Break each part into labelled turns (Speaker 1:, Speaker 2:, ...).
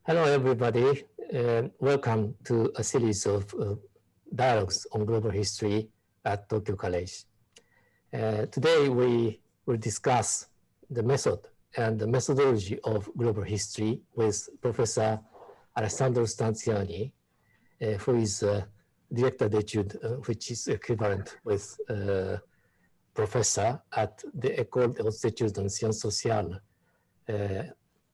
Speaker 1: Hello, everybody. Welcome to a series of dialogues on global history at Tokyo College. Today, we will discuss the method and the methodology of global history with Professor Alessandro Stanziani, who is Director d'Études, which is equivalent with professor at the École des études en sciences sociales.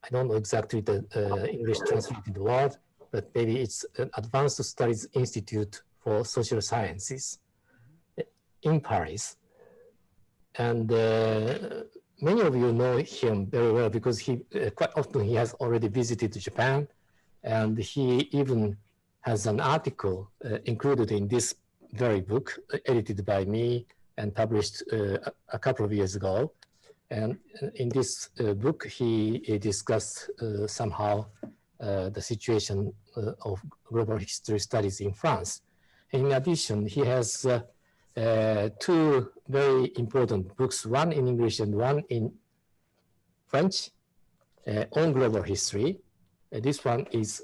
Speaker 1: I don't know exactly the English translated word, but maybe it's an Advanced Studies Institute for Social Sciences in Paris. And many of you know him very well because he quite often he has already visited Japan, and he even has an article included in this very book, edited by me and published a couple of years ago. And in this book, he discussed somehow the situation of global history studies in France. In addition, he has two very important books, one in English and one in French, on global history. This one is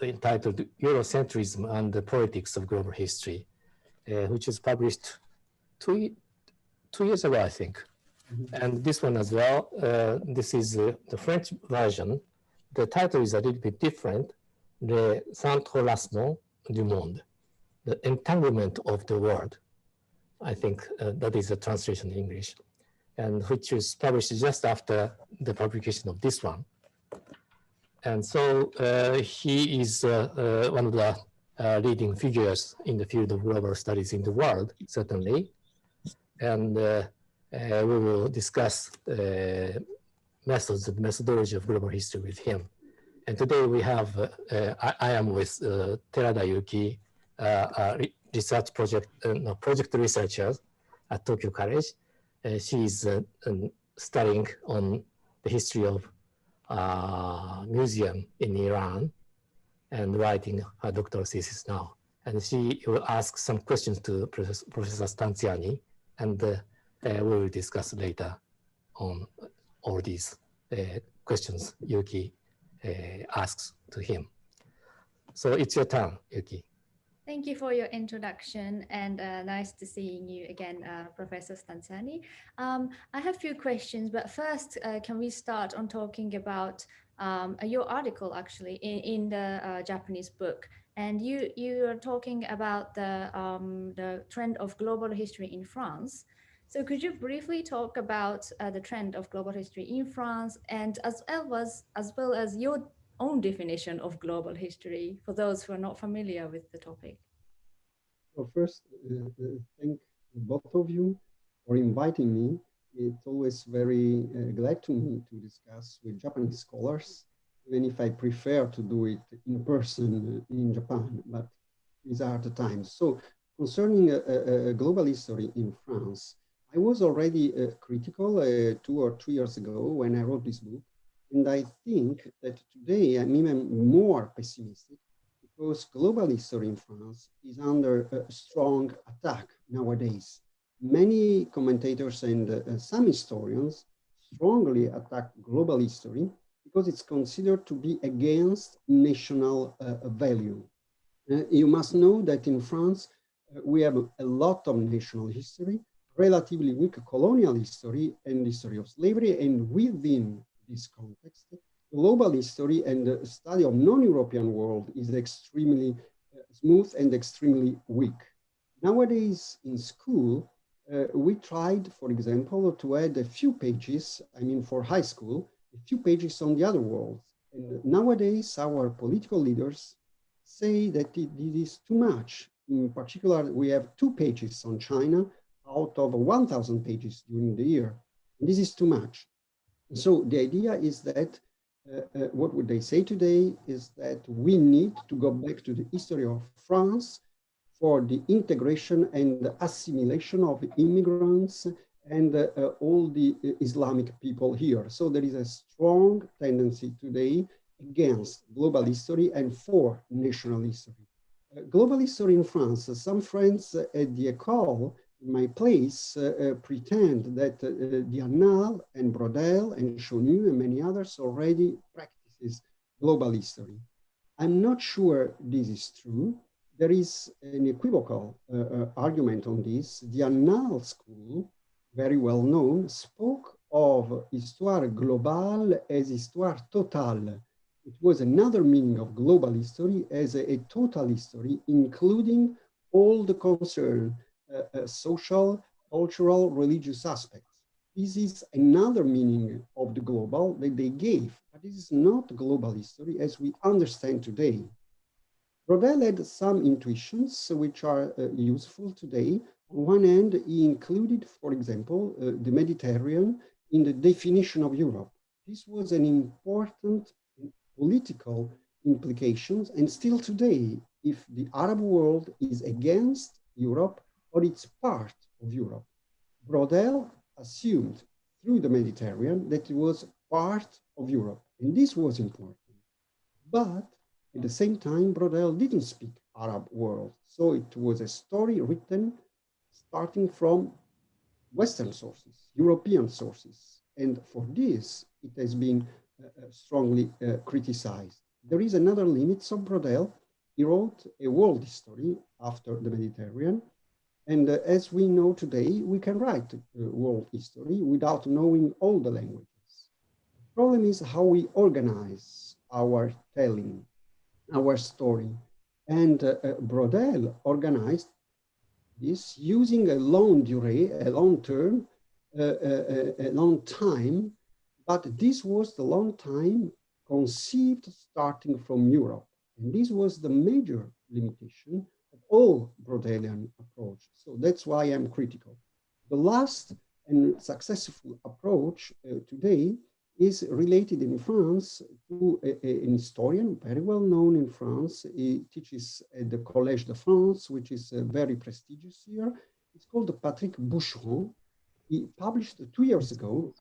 Speaker 1: entitled Eurocentrism and the Politics of Global History, which was published two years ago, I think. And this one as well, this is the French version. The title is a little bit different, Le S'entrelacement du Monde, the entanglement of the world. I think that is a translation in English, and which was published just after the publication of this one. And so he is one of the leading figures in the field of global studies in the world, certainly. And we will discuss methods and methodology of global history with him. And today we have, I am with TERADA Yuki, research project researcher at Tokyo College. She is studying on the history of museum in Iran and writing her doctoral thesis now. And she will ask some questions to Professor Stanziani, and we will discuss later on all these questions Yuki asks to him. So it's your turn, Yuki.
Speaker 2: Thank you for your introduction, and nice to seeing you again, Professor Stanziani. I have a few questions, but first, can we start on talking about your article actually in the Japanese book? And you are talking about the trend of global history in France. So could you briefly talk about the trend of global history in France, and as well as your own definition of global history for those who are not familiar with the topic?
Speaker 3: Well, first, thank both of you for inviting me. It's always very glad to me to discuss with Japanese scholars, even if I prefer to do it in person in Japan, but these are the times. So concerning global history in France, I was already critical 2 or 3 years ago when I wrote this book. And I think that today I'm even more pessimistic because global history in France is under a strong attack nowadays. Many commentators and some historians strongly attack global history because it's considered to be against national value. You must know that in France, we have a lot of national history, relatively weak colonial history and history of slavery, and within this context, global history and the study of non-European world is extremely smooth and extremely weak. Nowadays in school, we tried, for example, to add a few pages, I mean for high school, a few pages on the other world. And nowadays our political leaders say that it is too much. In particular, we have 2 pages on China out of 1,000 pages during the year. And this is too much. So the idea is that what would they say today is that we need to go back to the history of France for the integration and the assimilation of immigrants and all the Islamic people here. So there is a strong tendency today against global history and for national history. Global history in France, some friends at the École, in my place, pretend that the Annales and Brodel and Chonu and many others already practices global history. I'm not sure this is true. There is an equivocal argument on this. The Annales School, very well known, spoke of histoire globale as histoire totale. It was another meaning of global history as a total history, including all the concerned social, cultural, religious aspects. This is another meaning of the global that they gave, but this is not global history as we understand today. Brodel had some intuitions which are useful today. On one hand, he included, for example, the Mediterranean in the definition of Europe. This was an important political implications, and still today, if the Arab world is against Europe or it's part of Europe, Brodel assumed through the Mediterranean that it was part of Europe, and this was important. But at the same time, Brodel didn't speak Arab world, so it was a story written starting from Western sources, European sources, and for this, it has been strongly criticized. There is another limit of Brodel. He wrote a world history after the Mediterranean, and as we know today, we can write world history without knowing all the languages. The problem is how we organize our telling, our story, and Brodel organized this using a long durée, a long term, a long time, but this was the long time conceived starting from Europe. And this was the major limitation of all Brodelian approach. So that's why I'm critical. The last and successful approach today is related in France to an historian very well known in France. He teaches at the Collège de France, which is very prestigious here. It's called Patrick Boucheron. He published 2 years ago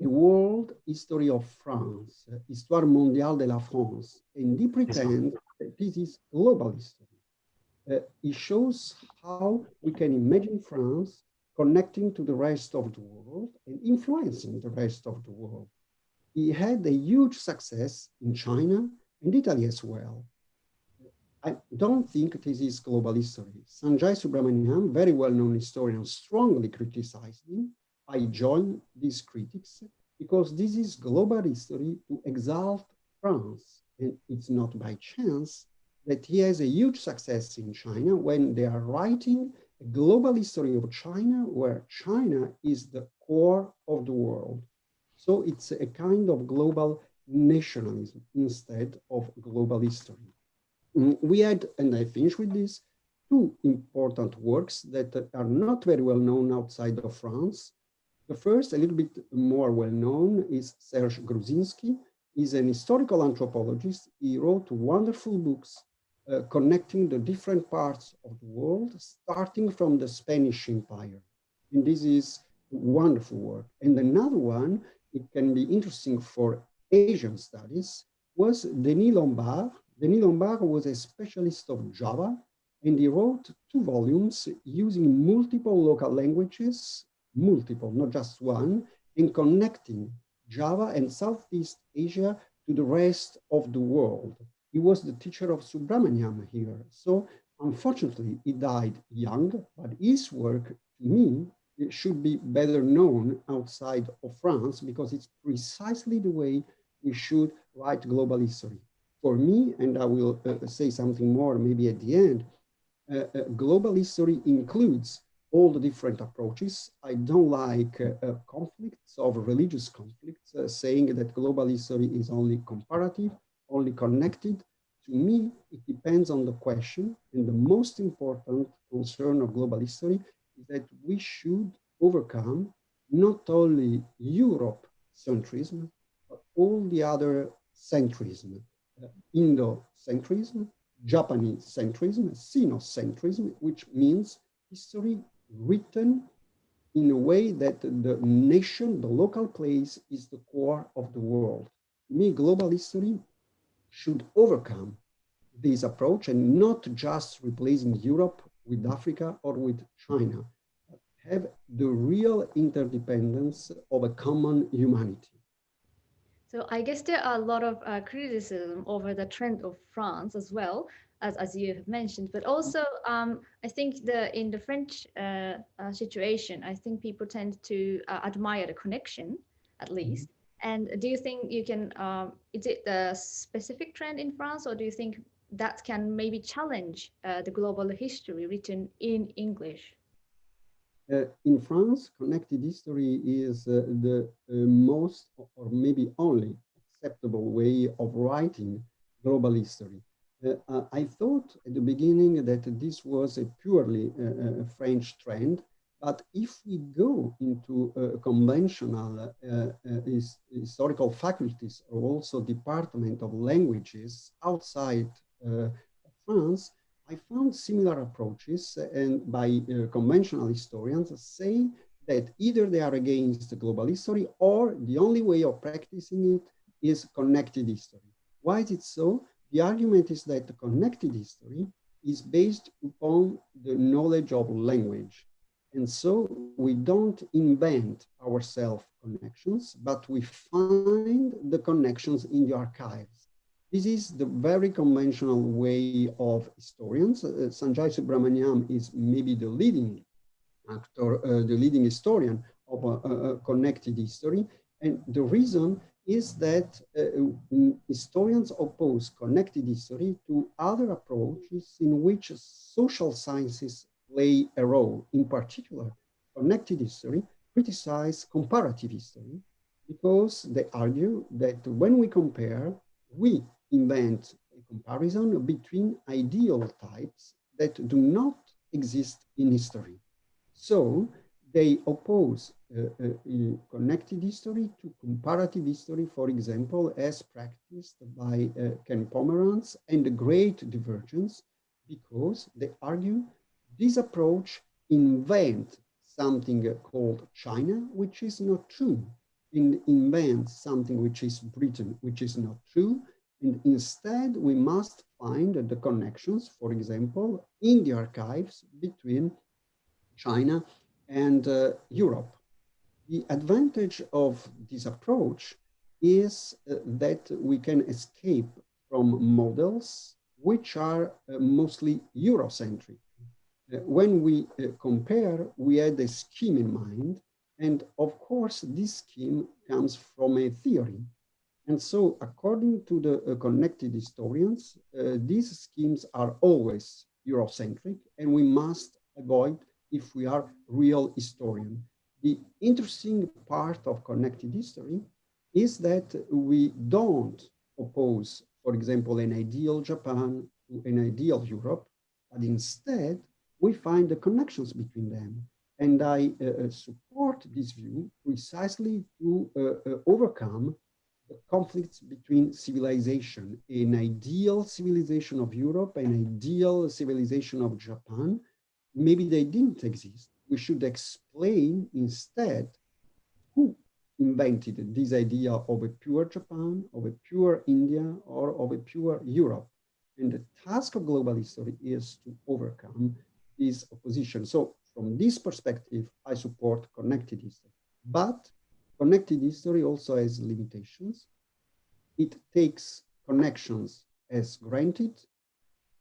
Speaker 3: a world history of France, Histoire mondiale de la France, and he pretends that this is global history. He shows how we can imagine France connecting to the rest of the world and influencing the rest of the world. He had a huge success in China and Italy as well. I don't think this is global history. Sanjay Subrahmanyam, very well-known historian, strongly criticized him. I join these critics because this is global history to exalt France. And it's not by chance that he has a huge success in China when they are writing a global history of China, where China is the core of the world. So it's a kind of global nationalism instead of global history. We had, and I finish with this, 2 important works that are not very well known outside of France. The first, a little bit more well known, is Serge Grozinski. He's an historical anthropologist. He wrote wonderful books connecting the different parts of the world, starting from the Spanish Empire. And this is wonderful work. And another one, it can be interesting for Asian studies, was Denis Lombard. Denis Lombard was a specialist of Java, and he wrote 2 volumes using multiple local languages, multiple, not just one, and connecting Java and Southeast Asia to the rest of the world. He was the teacher of Subramaniam here. So unfortunately, he died young, but his work, to me, it should be better known outside of France because it's precisely the way we should write global history. For me, and I will say something more maybe at the end, global history includes all the different approaches. I don't like conflicts of religious conflicts, saying that global history is only comparative, only connected. To me, it depends on the question, and the most important concern of global history is that we should overcome not only Europe-centrism, but all the other centrism, Indo-centrism, Japanese-centrism, Sino-centrism, which means history written in a way that the nation, the local place, is the core of the world. To me, global history should overcome this approach and not just replacing Europe with Africa or with China, but have the real interdependence of a common humanity.
Speaker 2: So I guess there are a lot of criticism over the trend of France as well, as you have mentioned, but also I think in the French situation, I think people tend to admire the connection, at least. And do you think you can, is it the specific trend in France, or do you think that can maybe challenge the global history written in English?
Speaker 3: In France, connected history is the most or maybe only acceptable way of writing global history. I thought at the beginning that this was a purely French trend, but if we go into conventional historical faculties or also Department of Languages outside France, I found similar approaches, and by conventional historians say that either they are against global history or the only way of practicing it is connected history. Why is it so? The argument is that the connected history is based upon the knowledge of language. And so we don't invent ourselves connections, but we find the connections in the archives. This is the very conventional way of historians. Sanjay Subramaniam is maybe the leading actor, the leading historian of connected history. And the reason is that historians oppose connected history to other approaches in which social sciences play a role. In particular, connected history criticizes comparative history because they argue that when we compare, we invent a comparison between ideal types that do not exist in history. So they oppose connected history to comparative history, for example, as practiced by Ken Pomeranz and the Great Divergence, because they argue this approach invents something called China, which is not true, and invents something which is Britain, which is not true. And instead, we must find the connections, for example, in the archives between China and Europe. The advantage of this approach is that we can escape from models which are mostly Eurocentric. When we compare, we had a scheme in mind, and of course, this scheme comes from a theory. And so, according to the connected historians, these schemes are always Eurocentric, and we must avoid if we are real historians. The interesting part of connected history is that we don't oppose, for example, an ideal Japan to an ideal Europe, but instead we find the connections between them. And I support this view precisely to overcome the conflicts between civilization, an ideal civilization of Europe, an ideal civilization of Japan. Maybe they didn't exist. We should explain instead who invented this idea of a pure Japan, of a pure India, or of a pure Europe. And the task of global history is to overcome this opposition. So from this perspective, I support connected history. But connected history also has limitations. It takes connections as granted,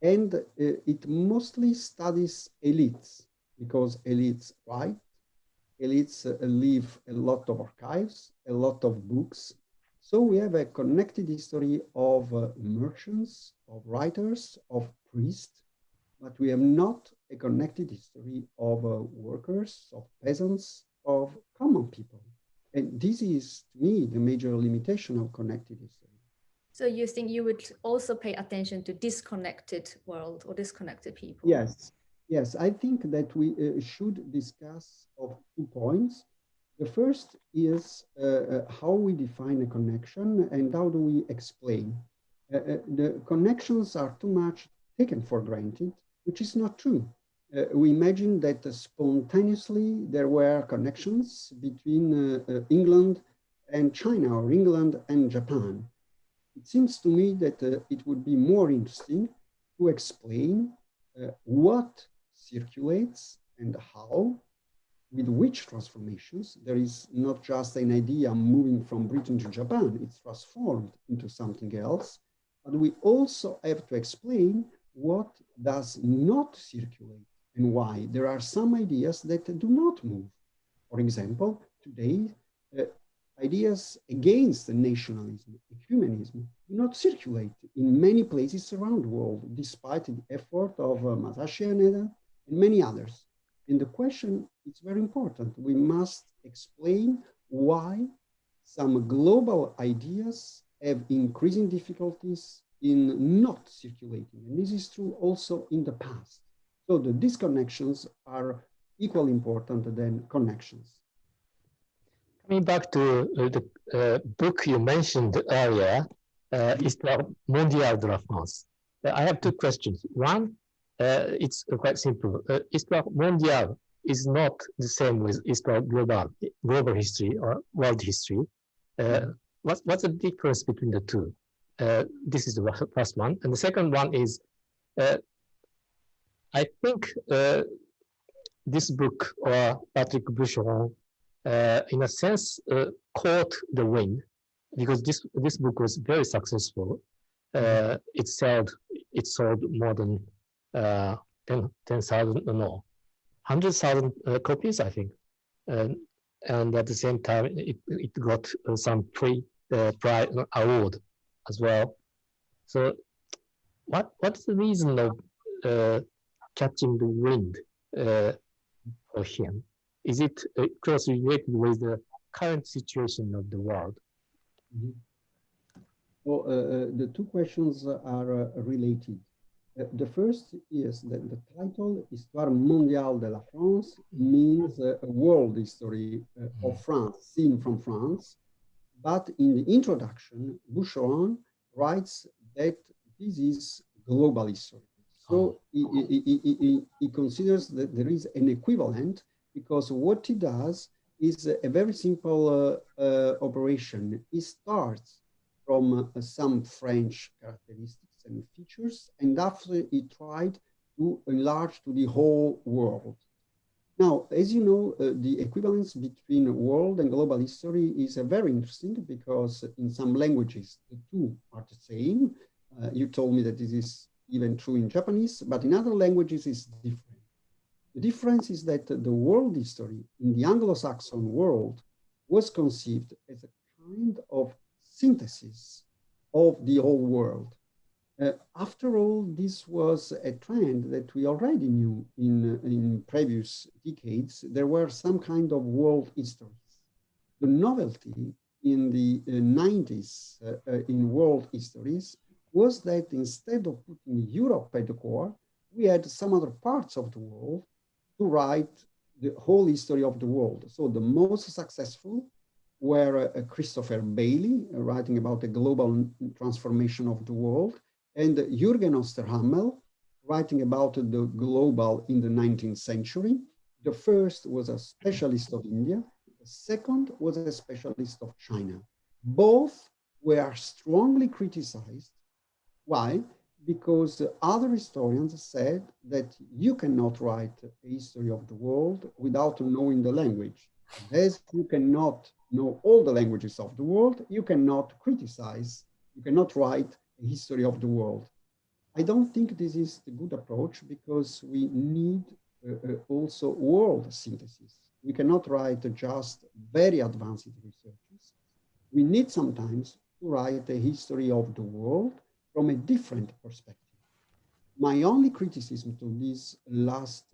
Speaker 3: and it mostly studies elites, because elites write, elites leave a lot of archives, a lot of books. So we have a connected history of merchants, of writers, of priests, but we have not a connected history of workers, of peasants, of common people. And this is, to me, the major limitation of connected history.
Speaker 2: So you think you would also pay attention to disconnected world or disconnected people?
Speaker 3: Yes, yes. I think that we should discuss of 2 points. The first is how we define a connection and how do we explain. The connections are too much taken for granted, which is not true. We imagine that spontaneously there were connections between England and China or England and Japan. It seems to me that it would be more interesting to explain what circulates and how, with which transformations. There is not just an idea moving from Britain to Japan, it's transformed into something else. But we also have to explain what does not circulate and why. There are some ideas that do not move. For example, today, ideas against nationalism, ecumenism, do not circulate in many places around the world, despite the effort of Masashi Haneda and many others. And the question is very important. We must explain why some global ideas have increasing difficulties in not circulating. And this is true also in the past. So the disconnections are equally important than connections.
Speaker 1: Coming back to the book you mentioned earlier, Histoire mondiale de la France. I have two questions. One, it's quite simple. Histoire mondiale is not the same with Histoire global history or world history. What's the difference between the two? This is the first one. And the second one is, I think this book, or Patrick Boucheron, in a sense, caught the wind, because this book was very successful. It sold more than 10,000, no, 100,000 copies, I think. And at the same time, it got some prize award as well. So what's the reason of catching the wind for him? Is it closely related with the current situation of the world?
Speaker 3: Mm-hmm. Well, the two questions are related. The first is that the title, Histoire mondiale de la France, means a world history of France, seen from France. But in the introduction, Boucheron writes that this is global history. So he considers that there is an equivalent, because what he does is a very simple operation. He starts from some French characteristics and features, and after he tried to enlarge to the whole world. Now, as you know, the equivalence between world and global history is very interesting, because in some languages, the two are the same. You told me that this is even true in Japanese, but in other languages it's different. The difference is that the world history in the Anglo-Saxon world was conceived as a kind of synthesis of the whole world. After all, this was a trend that we already knew in previous decades. There were some kind of world histories. The novelty in the 90s in world histories was that instead of putting Europe at the core, we had some other parts of the world to write the whole history of the world. So the most successful were Christopher Bailey, writing about the global transformation of the world, and Jürgen Osterhammel, writing about the global in the 19th century. The first was a specialist of India. The second was a specialist of China. Both were strongly criticized. Why? Because other historians said that you cannot write a history of the world without knowing the language. As you cannot know all the languages of the world, you cannot criticize, you cannot write a history of the world. I don't think this is the good approach, because we need also world synthesis. We cannot write just very advanced researches. We need sometimes to write a history of the world from a different perspective. My only criticism to these last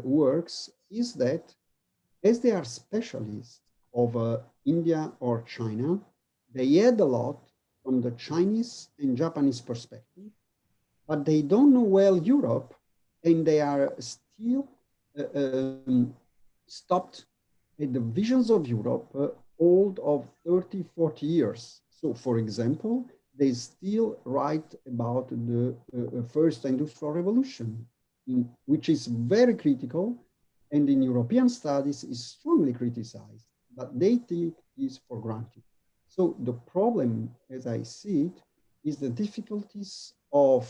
Speaker 3: works is that, as they are specialists of India or China, they add a lot from the Chinese and Japanese perspective, but they don't know well Europe, and they are still stopped at the visions of Europe old of 30, 40 years. So, for example, they still write about the first industrial revolution, which is very critical, and in European studies is strongly criticized, but they take this for granted. So the problem, as I see it, is the difficulties of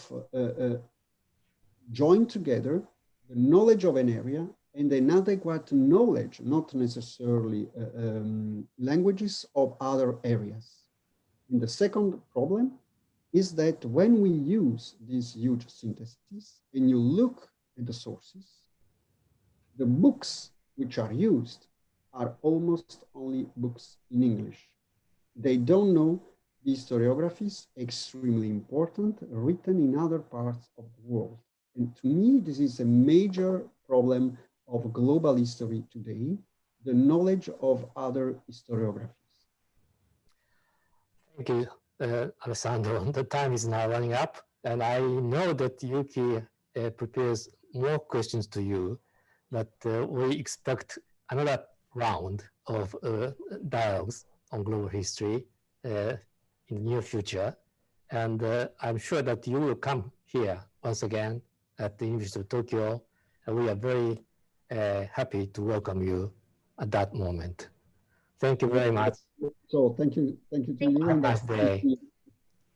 Speaker 3: join together the knowledge of an area and inadequate knowledge, not necessarily languages of other areas. And the second problem is that when we use these huge syntheses and you look at the sources, the books which are used are almost only books in English. They don't know the historiographies, extremely important, written in other parts of the world. And to me, this is a major problem of global history today, the knowledge of other historiographies.
Speaker 1: Thank you, Alessandro. The time is now running up, and I know that Yuki prepares more questions to you, but we expect another round of dialogues on global history in the near future. And I'm sure that you will come here once again at the University of Tokyo, and we are very happy to welcome you at that moment. Thank you very much.
Speaker 3: So thank you to you.
Speaker 1: Have a nice day.